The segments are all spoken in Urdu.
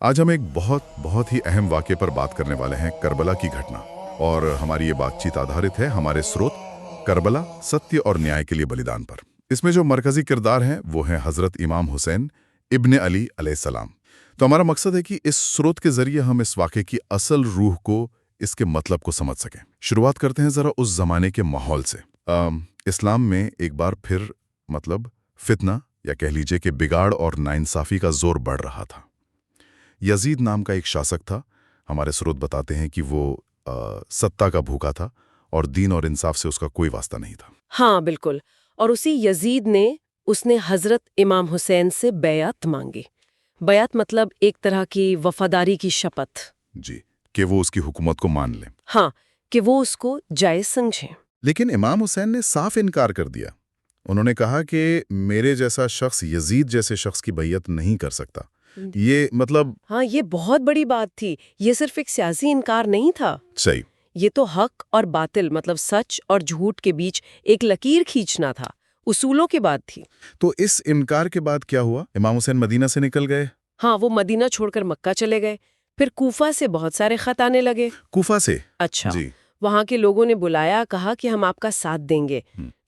آج ہم ایک بہت ہی اہم واقعے پر بات کرنے والے ہیں، کربلا کی گھٹنا۔ اور ہماری یہ بات چیت آدھارت ہے ہمارے سروت کربلا ستیہ اور نیائے کے لیے بلیدان پر۔ اس میں جو مرکزی کردار ہیں وہ ہیں حضرت امام حسین ابن علی علیہ السلام۔ تو ہمارا مقصد ہے کہ اس سروت کے ذریعے ہم اس واقعے کی اصل روح کو، اس کے مطلب کو سمجھ سکیں۔ شروعات کرتے ہیں ذرا اس زمانے کے ماحول سے۔ اسلام میں ایک بار پھر فتنہ یا کہہ لیجئے کہ بگاڑ اور ناانصافی کا زور بڑھ رہا تھا۔ یزید نام کا ایک شاسک تھا، ہمارے سروت بتاتے ہیں کہ وہ ستا کا بھوکا تھا اور دین اور انصاف سے اس کا کوئی واسطہ نہیں تھا۔ ہاں بالکل، اور اسی یزید نے حضرت امام حسین سے بیعت مانگی۔ بیعت مطلب ایک طرح کی وفاداری کی شپت۔ جی، کہ وہ اس کی حکومت کو مان لیں۔ ہاں، کہ وہ اس کو جائز سمجھیں۔ لیکن امام حسین نے صاف انکار کر دیا۔ انہوں نے کہا کہ میرے جیسا شخص یزید جیسے شخص کی بیعت نہیں کر سکتا۔ ہاں، یہ بہت بڑی بات تھی۔ یہ صرف ایک سیاسی انکار نہیں تھا۔ صحیح۔ یہ تو حق اور باطل سچ اور جھوٹ کے بیچ ایک لکیر کھینچنا تھا، اصولوں کی بات تھی۔ تو اس انکار کے بعد کیا ہوا؟ امام حسین مدینہ سے نکل گئے؟ ہاں، وہ مدینہ چھوڑ کر مکہ چلے گئے۔ پھر کوفہ سے بہت سارے خط آنے لگے۔ کوفہ سے؟ اچھا جی۔ وہاں کے لوگوں نے بلایا، کہا کہ ہم آپ کا ساتھ دیں گے۔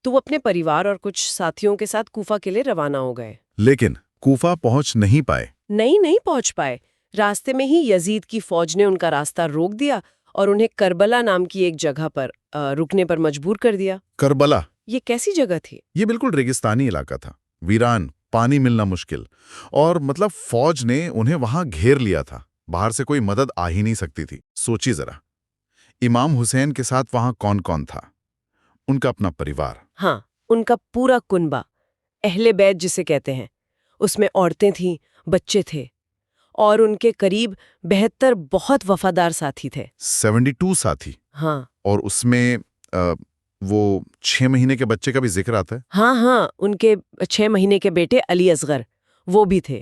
تو وہ اپنے پریوار اور کچھ ساتھیوں کے ساتھ کوفہ کے لیے روانہ ہو گئے۔ لیکن کوفہ پہنچ نہیں پائے۔ نہیں پہنچ پائے۔ راستے میں ہی یزید کی فوج نے ان کا راستہ روک دیا اور انہیں کربلا نام کی ایک جگہ پر رکنے پر مجبور کر دیا۔ کربلا یہ کیسی جگہ تھی؟ یہ بالکل ریگستانی علاقہ تھا، ویران، پانی ملنا مشکل، اور فوج نے انہیں وہاں گھیر لیا تھا۔ باہر سے کوئی مدد آ ہی نہیں سکتی تھی۔ سوچی ذرا، امام حسین کے ساتھ وہاں کون کون تھا؟ ان کا اپنا پریوار۔ ہاں، ان کا پورا کنبہ، اہل بیت جسے کہتے ہیں۔ اس میں عورتیں تھیں، بچے تھے، اور ان کے قریب 72 بہت وفادار ساتھی تھے۔ 72 ساتھی؟ ہاں۔ اور اس میں وہ 6 مہینے کے بچے کا بھی ذکر آتا ہے؟ ہاں، ان کے 6 مہینے کے بیٹے علی اصغر وہ بھی تھے۔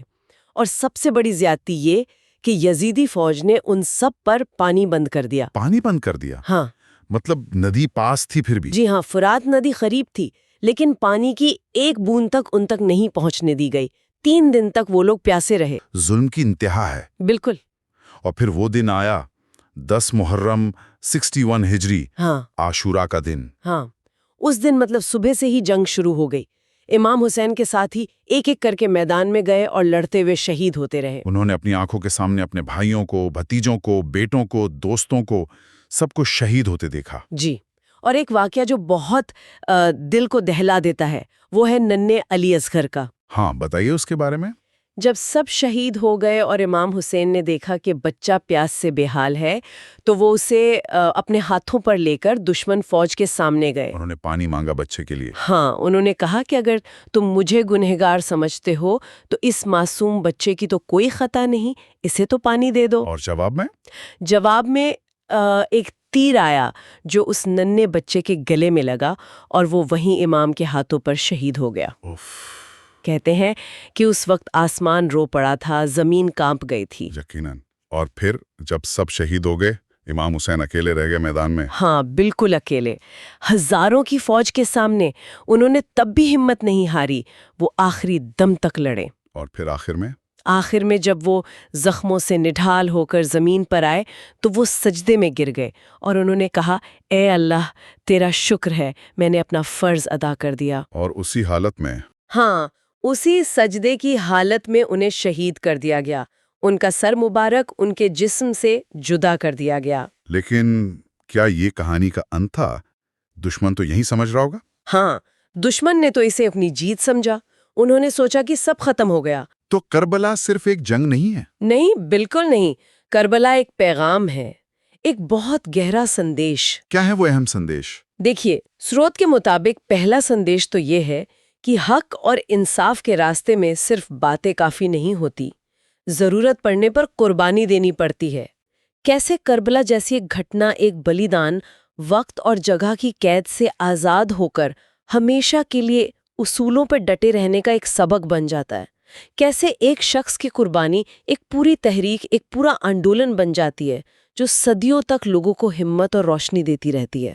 اور سب سے بڑی زیادتی یہ کہ یزیدی فوج نے ان سب پر پانی بند کر دیا۔ پانی بند کر دیا؟ ہاں۔ ندی پاس تھی پھر بھی؟ جی ہاں، فرات ندی قریب تھی، لیکن پانی کی ایک بوند تک ان تک نہیں پہنچنے دی گئی۔ 3 دن تک وہ لوگ پیاسے رہے۔ ظلم کی انتہا ہے۔ بالکل۔ اور پھر وہ دن آیا، 10 محرم 61 ہجری، ہاں، عاشورہ کا دن۔ ہاں، اس دن صبح سے ہی جنگ شروع ہو گئی۔ امام حسین کے ساتھی ایک ایک کر کے میدان میں گئے اور لڑتے ہوئے شہید ہوتے رہے۔ انہوں نے اپنی آنکھوں کے سامنے اپنے بھائیوں کو، بھتیجوں کو، بیٹوں کو، دوستوں کو، سب کو شہید ہوتے دیکھا۔ جی، اور ایک واقعہ جو بہت دل کو دہلا دیتا ہے وہ ہے ننھے علی اصغر کا۔ ہاں، بتائیے اس کے بارے میں۔ جب سب شہید ہو گئے اور امام حسین نے دیکھا کہ بچہ پیاس سے بے حال ہے تو وہ اسے اپنے ہاتھوں پر لے کر دشمن فوج کے سامنے گئے۔ انہوں نے پانی مانگا بچے کے لیے۔ ہاں، انہوں نے کہا کہ اگر تم مجھے گنہگار سمجھتے ہو تو اس معصوم بچے کی تو کوئی خطا نہیں، اسے تو پانی دے دو۔ اور جواب میں ایک تیر آیا جو اس ننھے بچے کے گلے میں لگا اور وہ وہیں امام کے ہاتھوں پر شہید ہو گیا۔ کہتے ہیں کہ اس وقت آسمان رو پڑا تھا، زمین کانپ گئی تھی۔ یقیناً۔ اور پھر جب سب شہید ہو گئے، امام حسین اکیلے رہ گئے میدان میں۔ ہاں، بالکل اکیلے، ہزاروں کی فوج کے سامنے۔ انہوں نے تب بھی ہمت نہیں ہاری، وہ آخری دم تک لڑے۔ اور پھر آخر میں جب وہ زخموں سے نڈھال ہو کر زمین پر آئے تو وہ سجدے میں گر گئے اور انہوں نے کہا، اے اللہ، تیرا شکر ہے، میں نے اپنا فرض ادا کر دیا۔ اور اسی حالت میں؟ ہاں، اسی سجدے کی حالت میں انہیں شہید کر دیا گیا۔ ان کا سر مبارک ان کے جسم سے جدا کر دیا گیا۔ لیکن کیا یہ کہانی کا انت تھا؟ دشمن تو یہی سمجھ رہا ہوگا۔ ہاں، دشمن نے تو اسے اپنی جیت سمجھا۔ انہوں نے سوچا کہ سب ختم ہو گیا۔ تو کربلا صرف ایک جنگ نہیں ہے؟ نہیں، بالکل نہیں۔ کربلا ایک پیغام ہے، ایک بہت گہرا سندیش۔ کیا ہے وہ اہم سندیش؟ دیکھیے، سروت کے مطابق پہلا سندیش تو یہ ہے کہ حق اور انصاف کے راستے میں صرف باتیں کافی نہیں ہوتی، ضرورت پڑنے پر قربانی دینی پڑتی ہے۔ کیسے کربلا جیسی ایک گھٹنا، ایک بلیدان، وقت اور جگہ کی قید سے آزاد ہو کر ہمیشہ کے لیے اصولوں پر ڈٹے رہنے کا ایک سبق بن جاتا ہے۔ کیسے ایک شخص کی قربانی ایک پوری تحریک، ایک پورا آندولن بن جاتی ہے جو صدیوں تک لوگوں کو ہمت اور روشنی دیتی رہتی ہے۔